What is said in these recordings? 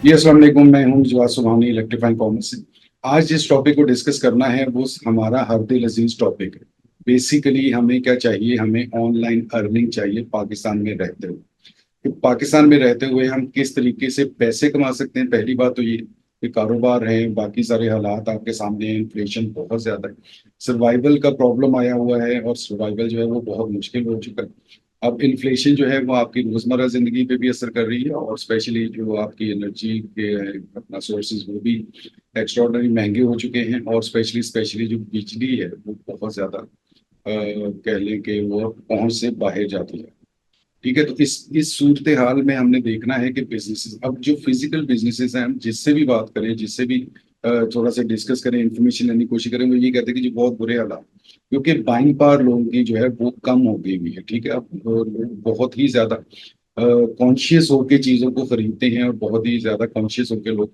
जी अस्सलाम वालेकुम। मैं हूँ जवाद सुबहानी, इलेक्ट्रीफाइंग कॉमर्स से। आज जिस टॉपिक को डिस्कस करना है वो हमारा हर दिल अजीज टॉपिक है। बेसिकली हमें क्या चाहिए, हमें ऑनलाइन अर्निंग चाहिए पाकिस्तान में रहते हुए। तो पाकिस्तान में रहते हुए हम किस तरीके से पैसे कमा सकते हैं, पहली बात तो ये कि कारोबार है, बाकी सारे हालात आपके सामने हैं, इन्फ्लेशन बहुत ज्यादा है, सर्वाइवल का प्रॉब्लम आया हुआ है और सर्वाइवल जो है वो बहुत मुश्किल हो चुका है। अब इन्फ्लेशन जो है वो आपकी रोजमर्रा जिंदगी पे भी असर कर रही है और स्पेशली जो आपकी एनर्जी के अपना सोर्सेज वो भी एक्स्ट्रॉर्डनरी महंगे हो चुके हैं और स्पेशली स्पेशली जो बिजली है वो बहुत ज्यादा कह लें कि वो पहुंच से बाहर जाती है। ठीक है, तो इस सूरत हाल में हमने देखना है कि बिजनेसेस, अब जो फिजिकल बिजनेसेस हैं, हम जिससे भी बात करें, जिससे भी थोड़ा सा डिस्कस करें, इन्फॉर्मेशन लेने की कोशिश करें, वो ये कहते हैं कि जो बहुत बुरे हालात, क्योंकि बाइंग पावर लोगों की जो है वो कम हो गई हुई है। ठीक है, अब लोग बहुत ही ज्यादा कॉन्शियस होके चीजों को खरीदते हैं और बहुत ही ज्यादा कॉन्शियस होके लोग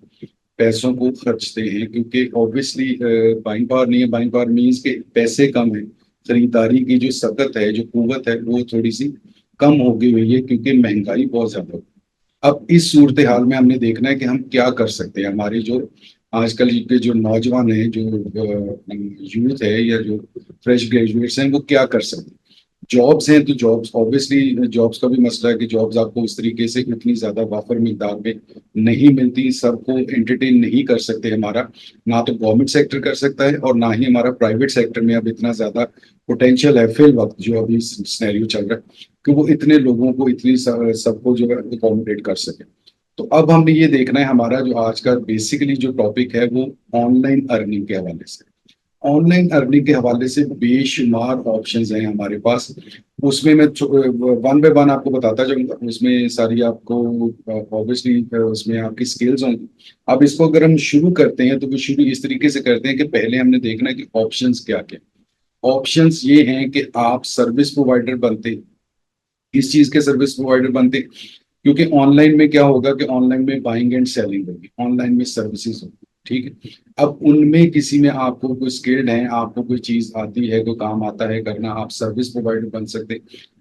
पैसों को खर्चते हैं, क्योंकि ऑब्वियसली बाइंग पावर नहीं है। बाइंग पावर मीन्स के पैसे कम है, खरीदारी की जो सकत है, जो कुवत है, वो थोड़ी सी कम हो गई हुई है क्योंकि महंगाई बहुत ज्यादा है। अब इस सूरत हाल में हमने देखना है कि हम क्या कर सकते हैं। हमारे जो आजकल के जो नौजवान हैं, जो यूथ है या जो फ्रेश ग्रेजुएट्स हैं, वो क्या कर सकते हैं। जॉब्स हैं तो जॉब्स, ऑब्वियसली जॉब्स का भी मसला है कि जॉब्स आपको उस तरीके से उतनी ज्यादा वाफर मिकदार में नहीं मिलती, सबको एंटरटेन नहीं कर सकते। हमारा ना तो गवर्नमेंट सेक्टर कर सकता है और ना ही हमारा प्राइवेट सेक्टर में अब इतना ज्यादा पोटेंशियल है फिल वक्त जो अभी सिनेरियो चल रहा है कि वो इतने लोगों को, इतनी सबको जो है अकोमोडेट कर सके। तो अब हमने ये देखना है, हमारा जो आज का बेसिकली जो टॉपिक है वो ऑनलाइन अर्निंग के हवाले से। ऑनलाइन अर्निंग के हवाले से बेशुमार ऑप्शंस हैं हमारे पास। उसमें मैं वन बाय वन आपको बताता जाऊंगा, उसमें सारी आपको ऑब्वियसली उसमें आपकी स्किल्स होंगी। अब इसको अगर हम शुरू करते हैं तो वो शुरू इस तरीके से करते हैं कि पहले हमने देखना है कि ऑप्शंस क्या क्या। ऑप्शंस ये हैं कि आप सर्विस प्रोवाइडर बनते, किस चीज के सर्विस प्रोवाइडर बनते, क्योंकि ऑनलाइन में क्या होगा कि ऑनलाइन में बाइंग एंड सेलिंग होगी, ऑनलाइन में सर्विसेज होगी। ठीक है, अब उनमें किसी में आपको कोई स्किल्ड है, आपको कोई चीज आती है, कोई काम आता है करना, आप सर्विस प्रोवाइडर बन सकते।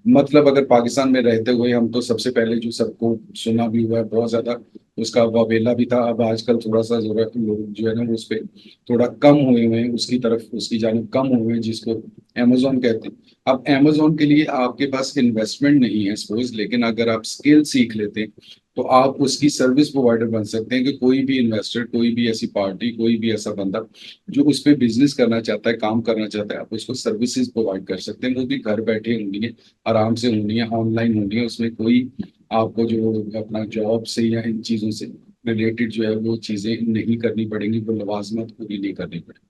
मतलब अगर पाकिस्तान में रहते हुए हम तो सबसे पहले जो सबको सुना भी हुआ है बहुत ज्यादा, उसका वावेला भी था। अब आजकल थोड़ा सा जरूरत लोग जो है ना वो उस पर थोड़ा कम हुए हुए हैं, उसकी तरफ उसकी जानिब कम हुए हैं, जिसको अमेजोन कहते हैं। अब अमेजोन के लिए आपके पास इन्वेस्टमेंट नहीं है सपोज, लेकिन अगर आप स्किल सीख लेते हैं तो आप उसकी सर्विस प्रोवाइडर बन सकते हैं कि कोई भी इन्वेस्टर, कोई भी ऐसी पार्टी, कोई भी ऐसा बंदा जो उस पर बिजनेस करना चाहता है, काम करना चाहता है, आप उसको सर्विसेज प्रोवाइड कर सकते हैं। वो भी घर बैठे होनी है, आराम से होनी है, ऑनलाइन होनी है। उसमें कोई आपको जो अपना जॉब से या इन चीज़ों से रिलेटेड जो है वो चीज़ें नहीं करनी पड़ेंगी, वो लवाजमत पूरी नहीं करनी पड़ेगी।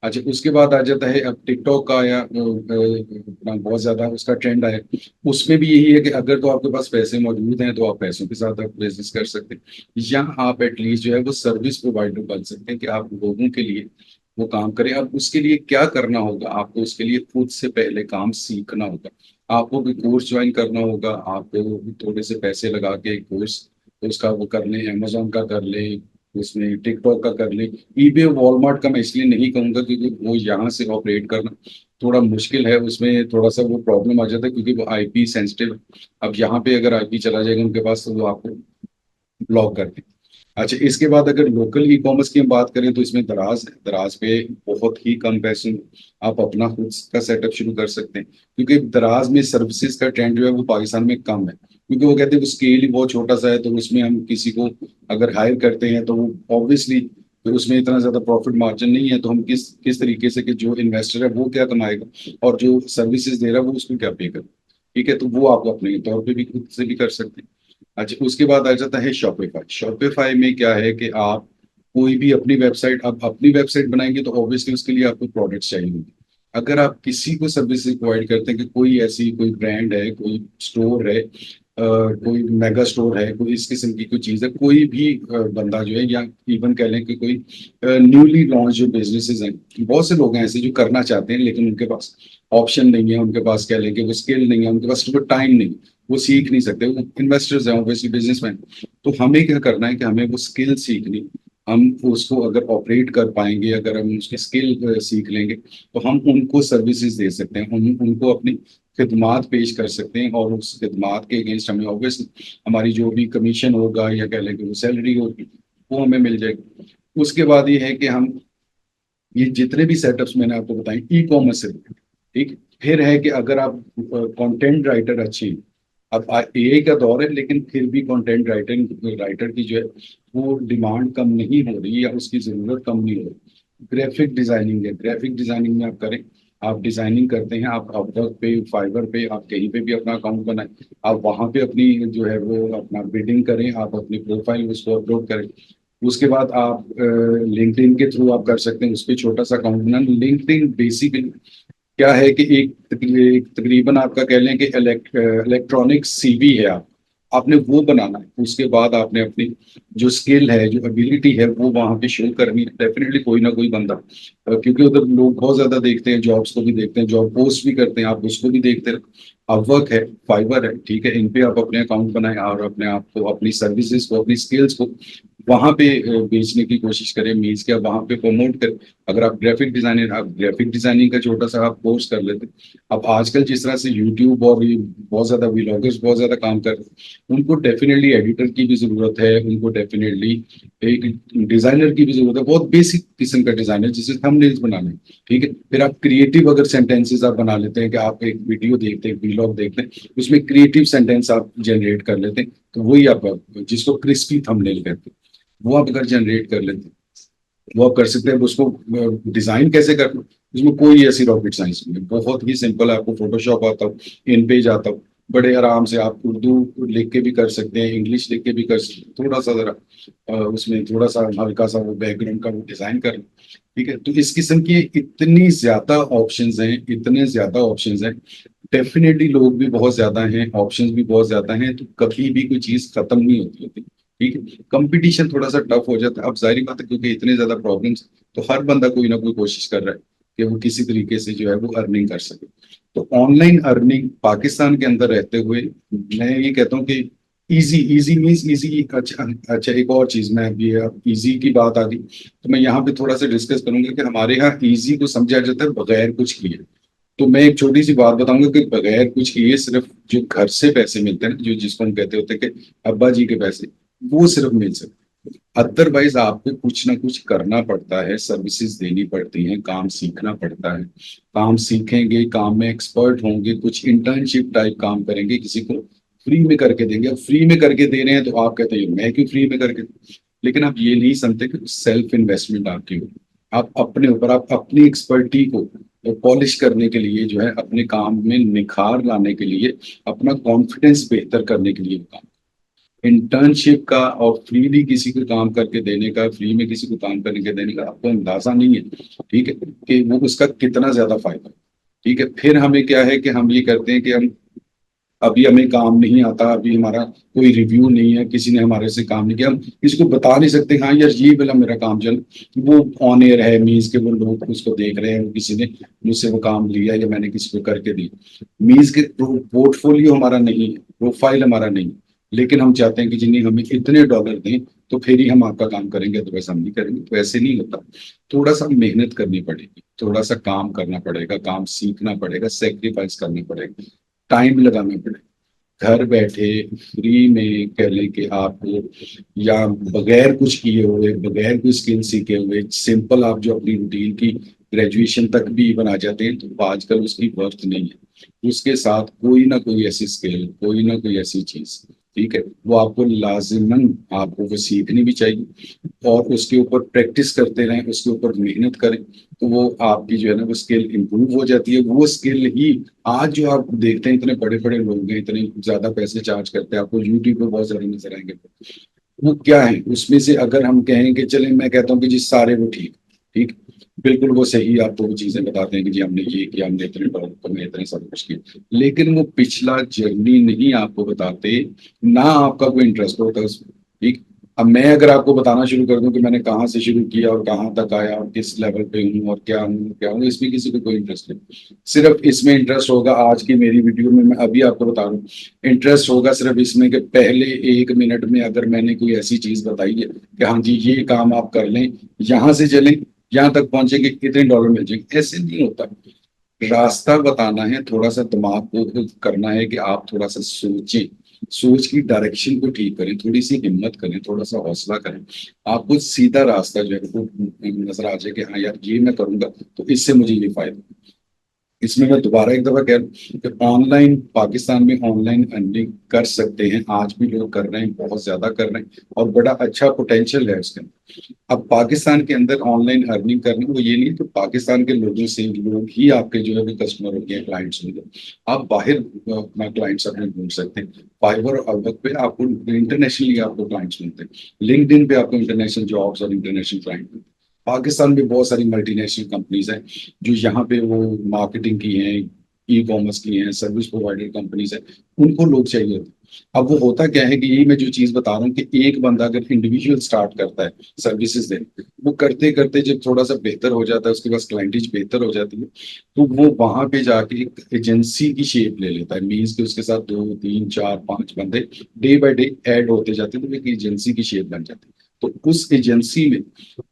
अच्छा, उसके बाद आ जाता है अब टिकटॉक का, या अपना बहुत ज्यादा उसका ट्रेंड आया। उसमें भी यही है कि अगर तो आपके पास पैसे मौजूद हैं तो आप पैसों के साथ आप बिजनेस कर सकते हैं, या आप एटलीस्ट जो है वो सर्विस प्रोवाइडर बन सकते हैं कि आप लोगों के लिए वो काम करें। अब उसके लिए क्या करना होगा, आपको उसके लिए खुद से पहले काम सीखना होगा। आपको कोई कोर्स ज्वाइन करना होगा, आपको थोड़े से पैसे लगा के कोर्स उसका वो कर लें, अमेजोन का कर लें, उसमें टिकटॉक का कर लें। ईबे वॉलमार्ट का मैं इसलिए नहीं कहूंगा क्योंकि वो यहाँ से ऑपरेट करना थोड़ा मुश्किल है, उसमें थोड़ा सा वो प्रॉब्लम आ जाता है क्योंकि वो आईपी सेंसिटिव। अब यहाँ पे अगर आईपी चला जाएगा उनके पास तो वो आपको ब्लॉक कर दें। अच्छा, इसके बाद अगर लोकल ई कॉमर्स की हम बात करें तो इसमें दराज है। दराज पे बहुत ही कम पैसों में आप अपना खुद का सेटअप शुरू कर सकते हैं, क्योंकि दराज में सर्विसेज का ट्रेंड जो है वो पाकिस्तान में कम है, क्योंकि वो कहते हैं वो स्केल ही बहुत छोटा सा है। तो उसमें हम किसी को अगर हायर करते हैं तो वो ऑब्वियसली फिर उसमें इतना ज्यादा प्रॉफिट मार्जिन नहीं है। तो हम किस किस तरीके से कि जो इन्वेस्टर है वो क्या कमाएगा और जो सर्विसेज दे रहा है वो उसको क्या पे करेगा। ठीक है, तो वो आप अपने तौर पे भी खुद से भी कर सकते हैं। अच्छा, उसके बाद आ जाता है शॉपिफाई। शॉपिफाई में क्या है कि आप कोई भी अपनी वेबसाइट, आप अपनी वेबसाइट बनाएंगे तो ऑब्वियसली उसके लिए आपको प्रोडक्ट्स चाहिए होंगे। अगर आप किसी को सर्विसेज प्रोवाइड करते हैं कि कोई ऐसी कोई ब्रांड है, कोई स्टोर है, कोई मेगा स्टोर है, कोई इस किस्म की कोई चीज़ है, कोई भी बंदा जो है, या इवन कह लें कि कोई न्यूली लॉन्च जो बिजनेसेस हैं, बहुत से लोग हैं ऐसे जो करना चाहते हैं लेकिन उनके पास ऑप्शन नहीं है, उनके पास कह लें कि वो स्किल नहीं है, उनके पास वो टाइम नहीं, वो सीख नहीं सकते, वो इन्वेस्टर्स हैं ऑब्वियसली, बिजनेसमैन। तो हमें क्या करना है कि हमें वो स्किल सीखनी, हम उसको अगर ऑपरेट कर पाएंगे, अगर हम उसके स्किल सीख लेंगे, तो हम उनको सर्विसेज दे सकते हैं, हम उनको अपनी खिदमात पेश कर सकते हैं, और उस खिदमात के अगेंस्ट हमें ऑब्वियसली हमारी जो भी कमीशन होगा या कह लें कि वो सैलरी होगी, वो हमें मिल जाएगी। उसके बाद ये है कि हम ये जितने भी सेटअप्स मैंने आपको बताए ई कॉमर्स से, ठीक। फिर है कि अगर आप कंटेंट राइटर अच्छे हैं, अब एआई का दौर है, लेकिन फिर भी कंटेंट राइटिंग राइटर की जो है वो डिमांड कम नहीं हो रही, या उसकी जरूरत कम नहीं हो रही। ग्राफिक डिजाइनिंग है, ग्राफिक डिजाइनिंग में आप करें, आप डिजाइनिंग करते हैं, आप अपवर्क पे, फाइवर पे, आप कहीं पे भी अपना अकाउंट बनाएं, आप वहां पे अपनी जो है वो अपना बिडिंग करें, आप अपनी प्रोफाइल उसको अपलोड करें। उसके बाद आप लिंक्डइन के थ्रू आप कर सकते हैं, उस पर छोटा सा अकाउंट बना। लिंक्डइन बेसिकली क्या है कि एक तकरीबन आपका कह लें कि इलेक्ट्रॉनिक सीवी है, आपने वो बनाना है। उसके बाद आपने अपनी जो स्किल है, जो एबिलिटी है, वो वहां पे शो करनी है। डेफिनेटली कोई ना कोई बंदा, क्योंकि उधर लोग बहुत ज्यादा देखते हैं, जॉब्स को भी देखते हैं, जॉब पोस्ट भी करते हैं, आप उसको भी देखते रहे। अपवर्क है, फाइवर है, ठीक है, इन पे आप अपने अकाउंट बनाएं और अपने आप को, अपनी सर्विसेज को, अपनी स्किल्स को वहां पे बेचने की कोशिश करें, मीन्स क्या वहां पे प्रमोट करें। अगर आप ग्राफिक डिजाइनर, आप ग्राफिक डिजाइनिंग का छोटा सा आप कोर्स कर लेते। अब आजकल जिस तरह से यूट्यूब और ये बहुत ज्यादा व्लॉगर्स बहुत ज्यादा काम कर रहे हैं, उनको डेफिनेटली एडिटर की भी जरूरत है, उनको डेफिनेटली एक डिजाइनर की भी जरूरत है, बहुत बेसिक किस्म का डिजाइनर जिसे थंबनेल्स बनाने हैं, ठीक है। फिर आप क्रिएटिव अगर सेंटेंसेस आप बना लेते हैं, कि आप एक वीडियो देखते हैं, व्लॉग देखते हैं, उसमें क्रिएटिव सेंटेंस आप जनरेट कर लेते हैं, तो वही आप, जिसको क्रिस्पी थंबनेल कहते हैं, वो आप अगर जनरेट कर लेते हैं, वो आप कर सकते हैं। उसको डिजाइन कैसे करना, उसमें कोई ऐसी रॉकेट साइंस नहीं है, बहुत ही सिंपल है। आपको फोटोशॉप आता हो, इन पेज आता हो, बड़े आराम से आप उर्दू लिख के भी कर सकते हैं, इंग्लिश लिख के भी कर सकते हैं, थोड़ा सा जरा उसमें थोड़ा सा हल्का सा वो बैकग्राउंड का वो डिजाइन कर, ठीक है। तो इस किस्म की इतनी ज्यादा ऑप्शंस हैं, इतने ज्यादा ऑप्शंस हैं। डेफिनेटली लोग भी बहुत ज्यादा हैं, ऑप्शंस भी बहुत ज्यादा हैं, तो कभी भी कोई चीज खत्म नहीं होती होती, ठीक है। कंपटीशन थोड़ा सा टफ हो जाता है, अब जाहिर बात है, क्योंकि इतने ज्यादा प्रॉब्लम्स, तो हर बंदा कोई ना कोई कोशिश कर रहा है कि वो किसी तरीके से जो है वो अर्निंग कर सके। तो ऑनलाइन अर्निंग पाकिस्तान के अंदर रहते हुए, मैं ये कहता हूँ कि इजी, इजी मीन्स इजी। अच्छा अच्छा, एक और चीज, मैं अभी अब इजी की बात आ गई, तो मैं यहाँ पे थोड़ा सा डिस्कस करूंगा कि हमारे यहाँ इजी को समझा जाता है बगैर कुछ किए। तो मैं एक छोटी सी बात बताऊंगा कि बगैर कुछ किए सिर्फ जो घर से पैसे मिलते हैं ना, जो जिसको हम कहते होते हैं कि अब्बा जी के पैसे, वो सिर्फ मिल सकते। अदरवाइज आपको कुछ ना कुछ करना पड़ता है, सर्विसेज देनी पड़ती हैं, काम सीखना पड़ता है। काम सीखेंगे, काम में एक्सपर्ट होंगे, कुछ इंटर्नशिप टाइप काम करेंगे, किसी को फ्री में करके देंगे। अब फ्री में करके दे रहे हैं तो आप कहते हैं मैं क्यों फ्री में करके दूं? लेकिन आप ये नहीं समझते कि सेल्फ इन्वेस्टमेंट आपकी हो, आप अपने ऊपर, आप अपनी एक्सपर्टी को पॉलिश करने के लिए जो है, अपने काम में निखार लाने के लिए, अपना कॉन्फिडेंस बेहतर करने के लिए काम। इंटर्नशिप का और फ्रीली किसी को काम करके देने का, फ्री में किसी को काम करने के देने का आपको अंदाजा नहीं है, ठीक है, कि वो उसका कितना ज्यादा फायदा है, ठीक है। फिर हमें क्या है कि हम ये करते हैं कि हम, अभी हमें काम नहीं आता, अभी हमारा कोई रिव्यू नहीं है, किसी ने हमारे से काम नहीं किया, हम किसी को बता नहीं सकते हाँ यार ये वाला मेरा काम चल, वो ऑन एयर है, मीन्स के वो लोग उसको देख रहे हैं, वो किसी ने मुझसे वो काम लिया या मैंने किसी को करके दिया, मीन्स के पोर्टफोलियो हमारा नहीं है, प्रोफाइल हमारा नहीं है। लेकिन हम चाहते हैं कि जिन्हें हमें इतने डॉलर दें तो फिर ही हम आपका काम करेंगे, तो वैसा हम नहीं करेंगे, तो ऐसे नहीं होता। थोड़ा सा मेहनत करनी पड़ेगी, थोड़ा सा काम करना पड़ेगा, काम सीखना पड़ेगा, सेक्रीफाइस करना पड़ेगा, टाइम लगाना पड़ेगा। घर बैठे फ्री में कह लें कि आपको, या बगैर कुछ किए हुए, बगैर कोई स्किल सीखे हुए, सिंपल आप जो अपनी रूटीन की ग्रेजुएशन तक भी बना जाते हैं, तो आजकल उसकी वर्थ नहीं है। उसके साथ कोई ना कोई ऐसी स्किल, कोई ना कोई ऐसी चीज, ठीक है, वो आपको लाजिमन, आपको वो सीखनी भी चाहिए, और उसके ऊपर प्रैक्टिस करते रहें, उसके ऊपर मेहनत करें, तो वो आपकी जो है ना वो स्किल इंप्रूव हो जाती है। वो स्किल ही आज जो आप देखते हैं, इतने बड़े बड़े लोग हैं, इतने ज्यादा पैसे चार्ज करते हैं, आपको यूट्यूब पे बहुत ज्यादा नजर आएंगे। वो क्या है उसमें से, अगर हम कहें कि चले, मैं कहता हूँ कि जी सारे वो ठीक, ठीक, बिल्कुल वो सही, आपको वो चीजें बताते हैं कि जी हमने ये किया, हमने इतने डॉलर कमाए, इतने सब कुछ किया, लेकिन वो पिछला जर्नी नहीं आपको बताते, ना आपका कोई इंटरेस्ट होता है उसमें, ठीक। अब मैं अगर आपको बताना शुरू कर दूं कि मैंने कहाँ से शुरू किया और कहाँ तक आया और किस लेवल पे हूँ और क्या हूँ, इसमें किसी को कोई इंटरेस्ट नहीं। सिर्फ इसमें इंटरेस्ट होगा, आज की मेरी वीडियो में मैं अभी आपको बता रहा हूँ, इंटरेस्ट होगा सिर्फ इसमें कि पहले 1 मिनट में अगर मैंने कोई ऐसी चीज बताई है कि हाँ जी ये काम आप कर लें, यहाँ से चलें, यहाँ तक पहुंचेंगे, कितने डॉलर मिल जाएंगे, ऐसे नहीं होता। रास्ता बताना है, थोड़ा सा दिमाग को करना है कि आप थोड़ा सा सोचें, सोच की डायरेक्शन को ठीक करें, थोड़ी सी हिम्मत करें, थोड़ा सा हौसला करें, आपको सीधा रास्ता जो है वो नजर आ जाए कि हाँ यार ये मैं करूंगा तो इससे मुझे ये फायदा। इसमें मैं दोबारा एक दफा कह रहा हूँ कि ऑनलाइन, पाकिस्तान में ऑनलाइन अर्निंग कर सकते हैं, आज भी लोग कर रहे हैं, बहुत ज्यादा कर रहे हैं और बड़ा अच्छा पोटेंशियल है उसके अंदर। अब पाकिस्तान के अंदर ऑनलाइन अर्निंग करना वो ये नहीं कि पाकिस्तान के लोगों से लोग ही आपके जो है वो कस्टमर होंगे, क्लाइंट्स होंगे। आप बाहर अपना क्लाइंट्स अपने ढूंढ सकते हैं। फाइवर और अपवर्क पे आपको इंटरनेशनली आपको क्लाइंट्स मिलते हैं, लिंक्डइन पे आपको इंटरनेशनल जॉब्स और इंटरनेशनल क्लाइंट मिलते हैं। पाकिस्तान में बहुत सारी मल्टीनेशनल कंपनीज हैं जो यहाँ पे वो मार्केटिंग की हैं, ई कॉमर्स की हैं, सर्विस प्रोवाइडर कंपनीज हैं, उनको लोग चाहिए होते हैं। अब वो होता क्या है कि यही मैं जो चीज बता रहा हूँ कि एक बंदा अगर इंडिविजुअल स्टार्ट करता है सर्विसेज देने, वो करते करते जब थोड़ा सा बेहतर हो जाता है, उसके पास क्लाइंटेज बेहतर हो जाती है, तो वो वहां पे जाके एक एजेंसी की शेप ले लेता है। मीन्स कि उसके साथ 2 3 4 5 बंदे डे बाय डे ऐड होते जाते हैं, तो एक एजेंसी की शेप बन जाती है। तो उस एजेंसी में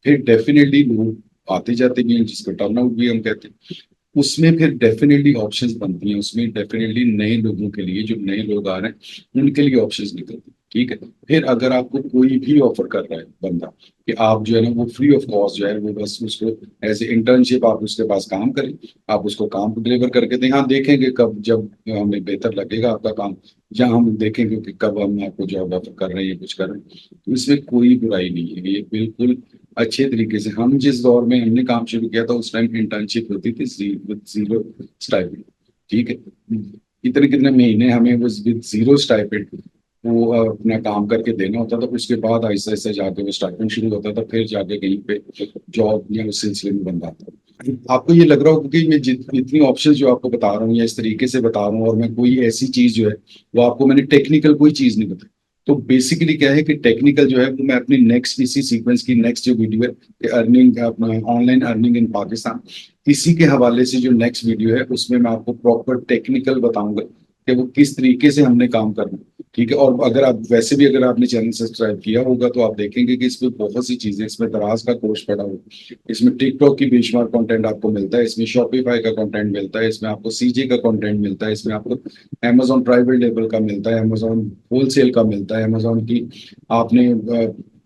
फिर डेफिनेटली लोग आते जाते भी हैं, जिसको टर्नआउट भी हम कहते हैं। उसमें फिर डेफिनेटली ऑप्शंस बनती हैं, उसमें डेफिनेटली नए लोगों के लिए, जो नए लोग आ रहे हैं उनके लिए ऑप्शंस निकलती हैं। ठीक है, फिर अगर आपको कोई भी ऑफर कर रहा है बंदा कि आप जो है ना वो फ्री ऑफ कॉस्ट जो है वो बस उसको एज ए इंटर्नशिप आप उसके पास काम करें, आप उसको काम डिलीवर करके दें, हाँ देखेंगे कब जब हमें बेहतर लगेगा आपका काम, या हम देखेंगे कि कब हम आपको जॉब ऑफर कर रहे हैं कुछ कर रहे हैं, तो इसमें कोई बुराई नहीं है, ये बिल्कुल अच्छे तरीके से। हम जिस दौर में हमने काम शुरू किया था उस टाइम इंटर्नशिप होती थी विद जीरो स्टाइपेंड। ठीक है, कितने कितने महीने हमें वो विद जीरो स्टाइपेंड वो अपना काम करके देना होता था, उसके बाद ऐसे ऐसे जाके वो स्टाइपेंड शुरू होता था, फिर जाके कहीं पे जॉब या उस सिलसिले में बन जाता था। आपको ये लग रहा होगा कि मैं इतनी ऑप्शन जो आपको बता रहा हूँ या इस तरीके से बता रहा हूँ और मैं कोई ऐसी चीज जो है वो आपको मैंने टेक्निकल कोई चीज नहीं बताई। तो बेसिकली क्या है कि टेक्निकल जो है वो मैं अपनी नेक्स्ट इसी सीक्वेंस की नेक्स्ट जो वीडियो है कि अर्निंग अपना ऑनलाइन अर्निंग इन पाकिस्तान, इसी के हवाले से जो नेक्स्ट वीडियो है उसमें मैं आपको प्रॉपर टेक्निकल बताऊंगा कि वो किस तरीके से हमने काम करना है। ठीक है, और अगर आप वैसे भी अगर आपने चैनल सब्सक्राइब किया होगा तो आप देखेंगे कि इसमें बहुत सी चीजें, इसमें दराज का कोर्स पड़ा हुआ, इसमें टिकटॉक की बेशुमार कंटेंट आपको मिलता है, इसमें शॉपिफाई का कंटेंट मिलता है, इसमें आपको सीजे का कंटेंट मिलता है, इसमें आपको अमेजोन प्राइवेट लेबल का मिलता है, अमेजोन होलसेल का मिलता है, अमेजोन की आपने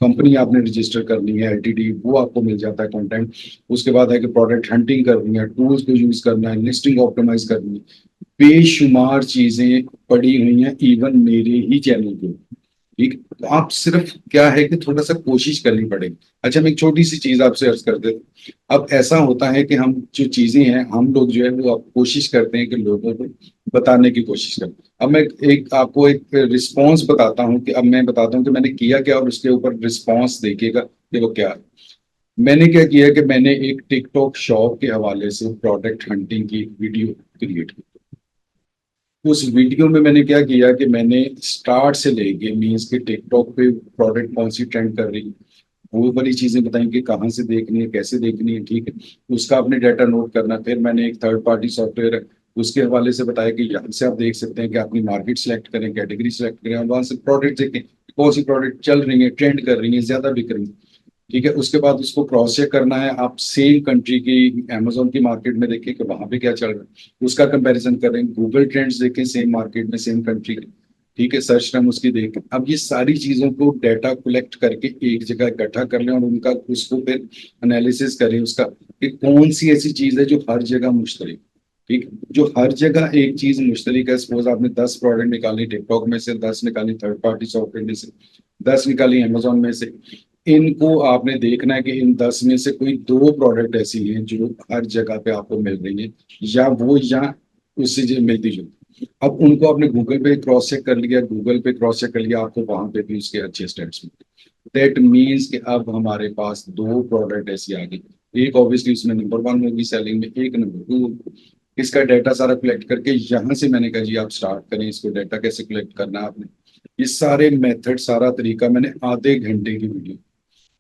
कंपनी आपने रजिस्टर करनी है एलटीडी, वो आपको मिल जाता है कंटेंट। उसके बाद है कि प्रोडक्ट हंटिंग करनी है, टूल्स को यूज करना है, लिस्टिंग ऑप्टिमाइज करनी है, बेशुमार चीजें पड़ी हुई हैं इवन मेरे ही चैनल पे। ठीक, तो आप सिर्फ क्या है कि थोड़ा सा कोशिश करनी पड़ेगी। अच्छा, मैं एक छोटी सी चीज आपसे अर्ज कर देता हूँ। अब ऐसा होता है कि हम जो चीजें हैं हम लोग जो है वो आप कोशिश करते हैं कि लोगों को बताने की कोशिश करें। अब मैं एक आपको एक रिस्पॉन्स बताता हूँ कि अब मैं बताता हूँ कि मैंने किया क्या और उसके ऊपर रिस्पॉन्स देखिएगा कि वो क्या है। मैंने क्या किया कि मैंने एक टिकटॉक शॉप के हवाले से प्रोडक्ट हंटिंग की वीडियो क्रिएट की। उस वीडियो में मैंने क्या किया कि मैंने स्टार्ट से लेके मीन्स के टिकटॉक पे प्रोडक्ट कौन सी ट्रेंड कर रही है, वो वाली चीजें बताई कि कहाँ से देखनी है, कैसे देखनी है। ठीक है, उसका आपने डाटा नोट करना। फिर मैंने एक थर्ड पार्टी सॉफ्टवेयर है उसके हवाले से बताया कि यहाँ से आप देख सकते हैं कि अपनी मार्केट सेलेक्ट करें, कैटेगरी सेलेक्ट करें और वहां से प्रोडक्ट देखें कौन सी प्रोडक्ट चल रही है, ट्रेंड कर रही है, ज्यादा बिक रही है। ठीक है, उसके बाद उसको क्रॉस चेक करना है, आप सेम कंट्री की अमेजोन की मार्केट में देखें कि वहां पे क्या चल रहा है, उसका कंपैरिजन करें, गूगल ट्रेंड्स देखें सेम मार्केट में सेम कंट्री की। ठीक है, सर्च टर्म उसकी देखें। अब ये सारी चीजों को डाटा कलेक्ट करके एक जगह इकट्ठा कर लें और उनका उसको फिर एनालिसिस करें उसका कि कौन सी ऐसी चीज है जो हर जगह मुश्तरक। ठीक, जो हर जगह एक चीज मुश्तरक है, सपोज आपने 10 प्रोडक्ट निकाली टिकटॉक में से, 10 निकाली थर्ड पार्टी सॉफ्टवेयर में से, 10 निकाली अमेजोन में से, इनको आपने देखना है कि इन 10 में से कोई 2 प्रोडक्ट ऐसी हैं जो हर जगह पे आपको मिल रही हैं, या उससे जो मिलती जुलती। अब उनको आपने गूगल पे क्रॉस चेक कर लिया, गूगल पे क्रॉस चेक कर लिया, आपको वहां पे भी उसके अच्छे स्टेट्स मिलते। दैट मीन्स कि अब हमारे पास 2 प्रोडक्ट ऐसी आ गई, एक ऑब्वियसली उसमें नंबर 1 होगी सेलिंग में, एक नंबर 2। इसका डाटा सारा कलेक्ट करके यहाँ से मैंने कहा जी आप स्टार्ट करें, इसको डाटा कैसे कलेक्ट करना है आपने, ये सारे मेथड, सारा तरीका मैंने आधे घंटे की वीडियो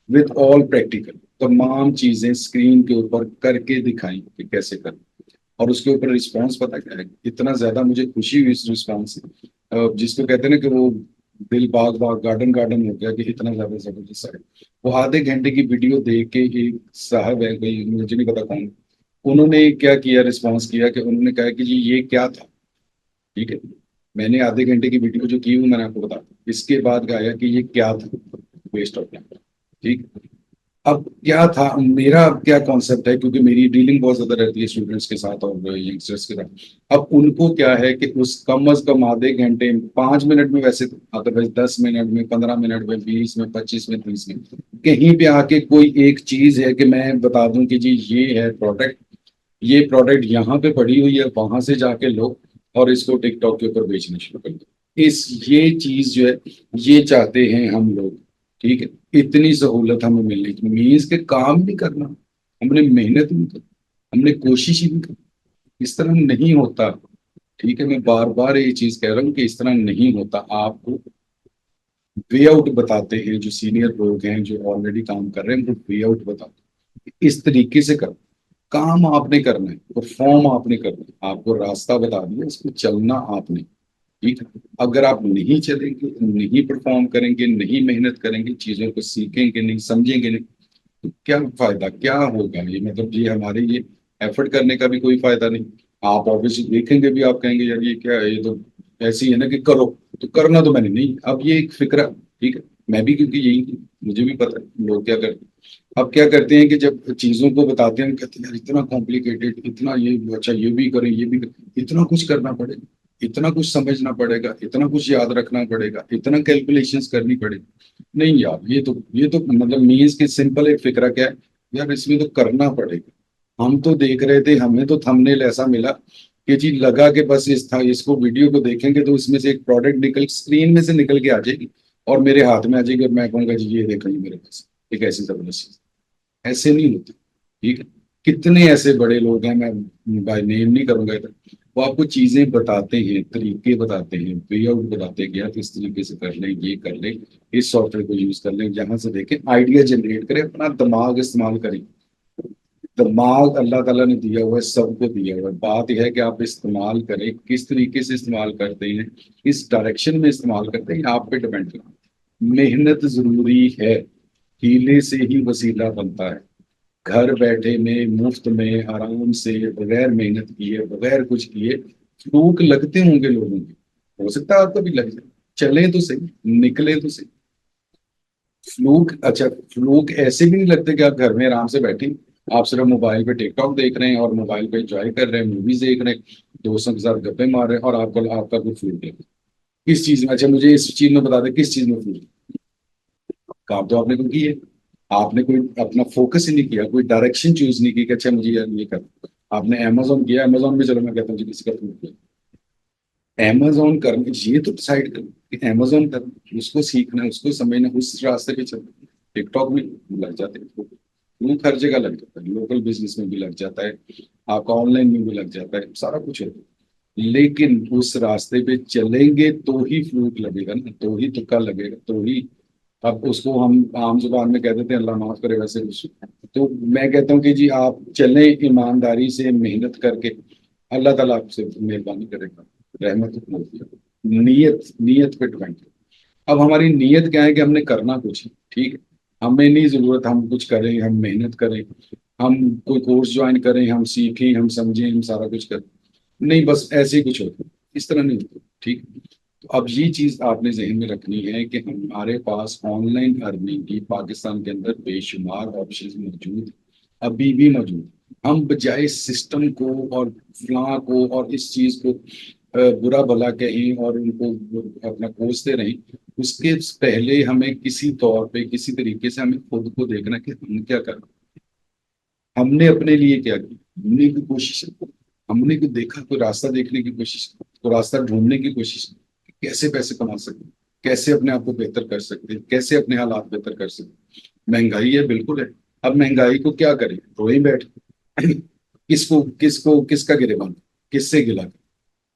विद ऑल प्रैक्टिकल तमाम चीजें स्क्रीन के ऊपर करके दिखाई कि कैसे करना। और उसके ऊपर रिस्पांस पता क्या है, इतना ज्यादा मुझे खुशी हुई इस रिस्पांस से, जिसको कहते हैं ना कि वो दिल बाग बाग गार्डन गार्डन हो गया कि इतना ज्यादा जबरदस्त है। वो आधे घंटे की वीडियो देख के एक साहब है, कोई मुझे नहीं पता कौन, उन्होंने क्या किया, रिस्पांस किया कि उन्होंने कहा कि जी ये क्या था। ठीक है, मैंने आधे घंटे की वीडियो जो की वो मैंने आपको बता दी। इसके बाद गाया कि ये क्या था, वेस्ट ऑफ टाइम। ठीक। अब क्या था मेरा, अब क्या कॉन्सेप्ट है, क्योंकि मेरी डीलिंग बहुत ज्यादा रहती है स्टूडेंट्स के साथ और यंगस्टर्स के साथ। अब उनको क्या है कि उस कम अज कम आधे घंटे 5 मिनट में, वैसे अदरवाइज 10 मिनट में, 15 मिनट में, 20 में, 25 में, 30 में, कहीं पे आके कोई एक चीज है कि मैं बता दूं कि जी ये है प्रोडक्ट, ये प्रोडक्ट यहाँ पे पड़ी हुई है, वहां से जाके लो और इसको टिकटॉक के ऊपर बेचना शुरू कर दो। ये चीज जो है, ये चाहते हैं हम लोग। ठीक है, इतनी सहूलत हमें मिलनी चाहिए, मीन्स के काम भी करना, हमने मेहनत नहीं की, हमने कोशिश ही नहीं की। इस तरह नहीं होता। ठीक है, मैं बार बार ये चीज कह रहा हूँ कि इस तरह नहीं होता। आपको वे आउट बताते हैं जो सीनियर लोग हैं जो ऑलरेडी काम कर रहे हैं, उनको वे आउट बताते हैं इस तरीके से करो। काम आपने करना है, परफॉर्म आपने करना है, आपको रास्ता बता दिया, इसको चलना आपने। ठीक है, अगर आप नहीं चलेंगे, नहीं परफॉर्म करेंगे, नहीं मेहनत करेंगे, चीजों को सीखेंगे नहीं, समझेंगे नहीं, तो क्या फायदा, क्या होगा? ये मतलब ये हमारे ये एफर्ट करने का भी कोई फायदा नहीं। आप ऑब्वियसली देखेंगे भी, आप कहेंगे यार ये क्या है, ये तो ऐसी है ना कि करो, तो करना तो मैंने नहीं। अब ये एक फिक्रा। ठीक है, मैं भी क्योंकि यही, मुझे भी पता है लोग क्या करते हैं। अब क्या करते हैं कि जब चीजों को बताते हैं, कहते हैं यार इतना कॉम्प्लिकेटेड, इतना ये, अच्छा ये भी करें, ये भी करें, इतना कुछ करना पड़ेगा, इतना कुछ समझना पड़ेगा, इतना कुछ याद रखना पड़ेगा, इतना कैलकुलेशंस करनी पड़ेगी। नहीं यार, ये तो मतलब मीन्स के सिंपल एक फिक्रा क्या है, यार इसमें तो करना पड़ेगा। हम तो देख रहे थे, हमें तो थंबनेल ऐसा मिला कि जी लगा के बस इस था, इसको वीडियो को देखेंगे तो इसमें से एक प्रोडक्ट निकल, स्क्रीन में से निकल के आ जाएगी और मेरे हाथ में आ जाएगी, और मैं कहूंगा जी ये देखो, ये मेरे पास एक ऐसी जबरदस्त चीज। ऐसे नहीं होती। ठीक है, कितने ऐसे बड़े लोग हैं, मैं बाय नेम नहीं करूंगा इधर, वो आपको चीजें बताते हैं, तरीके बताते हैं, वे आउट बताते हैं कि आप इस तरीके से कर लें, ये कर लें, इस सॉफ्टवेयर को यूज कर लें, जहां से देखें आइडिया जनरेट करें, अपना दिमाग इस्तेमाल करें। दिमाग अल्लाह ताला ने दिया हुआ है, सबको दिया हुआ है। बात यह है कि आप इस्तेमाल करें, किस तरीके से इस्तेमाल करते हैं, किस डायरेक्शन में इस्तेमाल करते हैं, ये आप पे डिपेंड करता है। मेहनत जरूरी है, हीले से ही वसीला बनता है। घर बैठे में, मुफ्त में, आराम से, बगैर मेहनत किए, बगैर कुछ किए, फ्लूक लगते होंगे लोगों के, हो सकता है आपको भी लग जाए। चले तो सही, निकले तो सही। फ्लूक, अच्छा फ्लूक ऐसे भी नहीं लगते कि आप घर में आराम से बैठे, आप सिर्फ मोबाइल पे टिकटॉक देख रहे हैं और मोबाइल पे एंजॉय कर रहे हैं, मूवीज देख रहे हैं, दोस्तों के साथ गप्पे मार रहे हैं, और आपको आपका कोई फ्लूक है किस चीज में? अच्छा मुझे इस चीज में बता दें किस चीज में फ्लूक। काम तो आपने कोई की है, आपने कोई अपना फोकस ही नहीं किया, कोई डायरेक्शन चूज नहीं की कि अच्छा मुझे यार ये कर। आपने अमेजोन किया, अमेजोन में चलो मैं कहता हूँ जी किसी का फ्लूक किया। अमेजोन करना, ये तो डिसाइड करना कि अमेजोन करना, उसको सीखना, उसको समझना, उस रास्ते पे चलना। टिकटॉक में लग जाते हैं लोग, हर जगह लग जाता है, लोकल बिजनेस में भी लग जाता है, आपका ऑनलाइन में भी लग जाता है, सारा कुछ है। लेकिन उस रास्ते पे चलेंगे तो ही फ्लूक लगेगा ना, तो ही तुक्का लगेगा, तो ही। अब उसको हम आम जुबान में कह देते हैं अल्लाह माफ करे, वैसे कुछ। तो मैं कहता हूँ कि जी आप चलें ईमानदारी से, मेहनत करके, अल्लाह ताला आपसे मेहरबानी करेगा, रहमत होती है। नीयत, नीयत पे डिपेंड है। अब हमारी नीयत क्या है कि हमने करना कुछ है। ठीक है, हमें नहीं जरूरत हम कुछ करें, हम मेहनत करें, हम कोई कोर्स ज्वाइन करें, हम सीखें, हम समझें, हम सारा कुछ करें। नहीं, बस ऐसे ही कुछ होता है, इस तरह नहीं होता। ठीक। तो अब ये चीज आपने जहन में रखनी है कि हमारे पास ऑनलाइन अर्निंग की पाकिस्तान के अंदर बेशुमार ऑप्शंस मौजूद, अभी भी मौजूद। हम बजाय सिस्टम को और फलां को और इस चीज को बुरा भला कहें और उनको अपना कोसते रहें, उसके पहले हमें किसी तौर पे, किसी तरीके से हमें खुद को देखना कि हम क्या कर रहे हैं। हमने अपने लिए क्या किया, हमने की कोशिश, हमने को देखा, कोई रास्ता देखने की कोशिश, कोई रास्ता ढूंढने की कोशिश, कैसे पैसे कमा सकते हैं, कैसे अपने आप को बेहतर कर सकते हैं, कैसे अपने हालात बेहतर कर सकते हैं। महंगाई है, बिल्कुल है। अब महंगाई को क्या करें, रोए बैठ किसको किसको किसका गिरेबान, किससे गिला?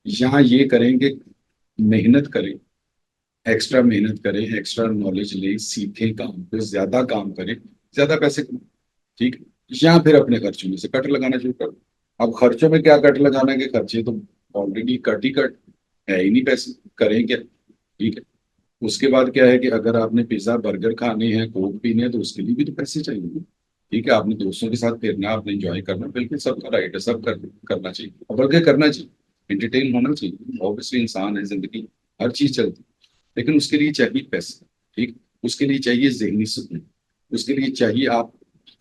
यहाँ ये करेंगे, मेहनत करें, एक्स्ट्रा मेहनत करें, एक्स्ट्रा नॉलेज लें, सीखें, काम पे ज्यादा काम करें, ज्यादा पैसे कमाएं। ठीक है? या फिर अपने खर्चों में से कट लगाना शुरू करो। अब खर्चों में क्या कट लगाना के, खर्चे तो ऑलरेडी कट ही कट है ही नहीं, पैसे करें क्या। ठीक है? उसके बाद क्या है कि अगर आपने पिज्जा बर्गर खाने हैं, कोक पीने हैं, तो उसके लिए भी तो पैसे चाहिए। ठीक है? आपने दोस्तों के साथ फिरना, आपने एंजॉय करना, बिल्कुल सबका राइट है, करना चाहिए, और बल्कि करना चाहिए, एंटरटेन होना चाहिए। ऑब्वियसली इंसान है, जिंदगी हर चीज चलती है, लेकिन उसके लिए चाहिए पैसे। ठीक? उसके लिए चाहिए जहनी सुकून। उसके लिए चाहिए, आप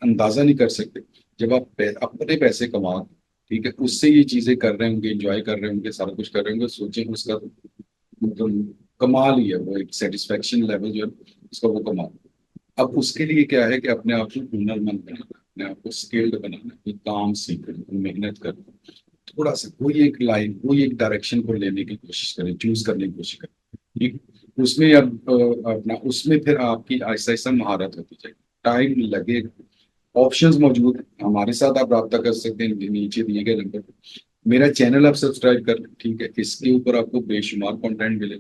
अंदाजा नहीं कर सकते, जब आप अपने पैसे कमा, ठीक है, उससे ये चीजें कर रहे होंगे, एंजॉय कर रहे होंगे, सारा कुछ कर रहे होंगे, सोचें उसका मतलब कमाल ही है वो, एक सेटिस्फेक्शन लेवल जो है उसका, वो कमाल। अब उसके लिए क्या है कि अपने आप को हुनरमंद बनाना, अपने आप को स्किल्ड बनाना, कोई काम सीखना, मेहनत करना, थोड़ा सा कोई एक लाइन, कोई एक डायरेक्शन को लेने की कोशिश करें, चूज करने की कोशिश करें। ठीक? उसमें अब अपना उसमें फिर आपकी आहिस्ता आहिस्ता महारत होती जाएगी, टाइम लगेगा। ऑप्शंस मौजूद हैं, हमारे साथ आप रब्ता कर सकते हैं नीचे दिए गए नंबर पर। मेरा चैनल आप सब्सक्राइब कर लें। ठीक है? इसके ऊपर आपको बेशुमार कंटेंट मिले।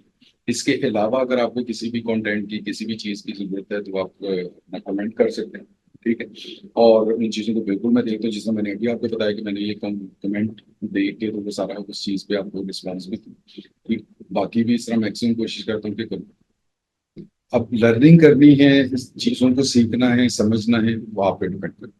इसके अलावा अगर आपको किसी भी कंटेंट की, किसी भी चीज की जरूरत है, तो आप अपना कमेंट कर सकते हैं। ठीक है? और उन चीजों को बिल्कुल मैं देखता हूँ, जिसमें मैंने अभी आपको बताया कि मैंने ये कमेंट देख के, तो वो सारा उस चीज पे आपको रिस्पॉन्स भी ठीक। बाकी भी इस तरह मैक्सिमम कोशिश करता हूँ कि करूँ। अब लर्निंग करनी है, इस चीजों को सीखना है, समझना है, वो आप पे डिपेंड करता है।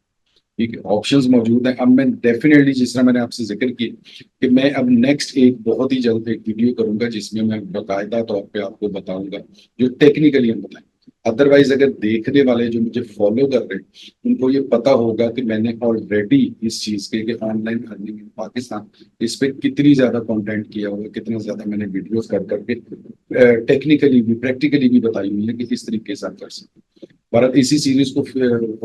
ठीक है? ऑप्शंस मौजूद हैं। अब मैं डेफिनेटली, जिस तरह मैंने आपसे जिक्र किया कि मैं अब नेक्स्ट एक बहुत ही जल्द एक वीडियो करूंगा, जिसमें मैं बाकायदा तौर पे आपको बताऊंगा, जो टेक्निकली हम बताएं। अदरवाइज अगर देखने वाले जो मुझे फॉलो कर रहे हैं, उनको ये पता होगा कि मैंने ऑलरेडी इस चीज के, कि ऑनलाइन अर्निंग इन पाकिस्तान, इस पे कितनी ज्यादा कंटेंट किया हुआ है, कितना ज्यादा मैंने वीडियोस कर करके टेक्निकली भी, प्रैक्टिकली भी बताई हुई है कि किस तरीके से आप कर सकते हैं। भारत इसी सीरीज को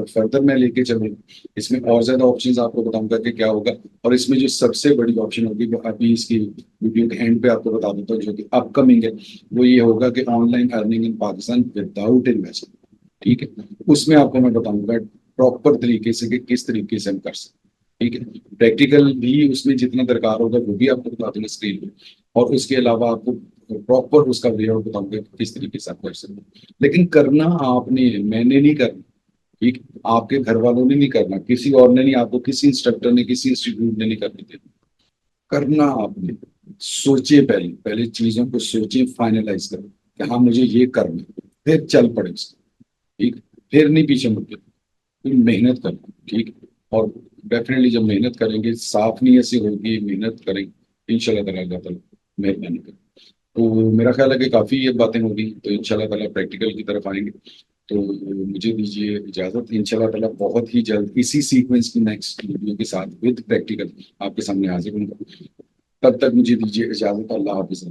फर्दर मैं लेके चलूंगा। इसमें और ज्यादा ऑप्शंस आपको बताऊंगा कि क्या होगा। और इसमें जो सबसे बड़ी ऑप्शन होगी, वो अभी इसकी वीडियो के एंड पे आपको बता देता हूँ, जो कि अपकमिंग है, वो ये होगा कि online earning in Pakistan without investment. ठीक है? उसमें आपको मैं बताऊंगा प्रॉपर तरीके से कि किस तरीके से हम कर सकते हैं। ठीक है? प्रैक्टिकल भी उसमें जितना दरकार होगा वो भी आपको बता दूंगा स्क्रीन पे। और उसके अलावा आपको प्रॉपर उसका वे आउट बताऊंगा कि किस तरीके से आप कर सकते हैं। लेकिन करना आपने है, मैंने नहीं करना। ठीक? आपके घर वालों ने नहीं करना, किसी और ने नहीं, आपको किसी इंस्ट्रक्टर ने, किसी इंस्टीट्यूट ने नहीं करने देना। करना आपने। सोचिए, पहले पहले चीजों को सोचिए, फाइनलाइज करें कि हाँ मुझे ये करना है, फिर चल पड़े उसको। ठीक? फिर नहीं पीछे मुड़ते, फिर मेहनत करना। ठीक? और डेफिनेटली जब मेहनत करेंगे, साफ नीयत से होगी, मेहनत करेंगे, इंशाल्लाह ताला अल्लाह ताला मेहरबानी करें। तो मेरा ख्याल है कि काफी ये बातें होगी, तो इंशाल्लाह ताला प्रैक्टिकल की तरफ आएंगे। तो मुझे दीजिए इजाजत, इंशाल्लाह ताला बहुत ही जल्द इसी सीक्वेंस की नेक्स्ट वीडियो के साथ विद प्रैक्टिकल आपके सामने हाजिर होंगे। तब तक मुझे दीजिए इजाजत। अल्लाह हाफिज़।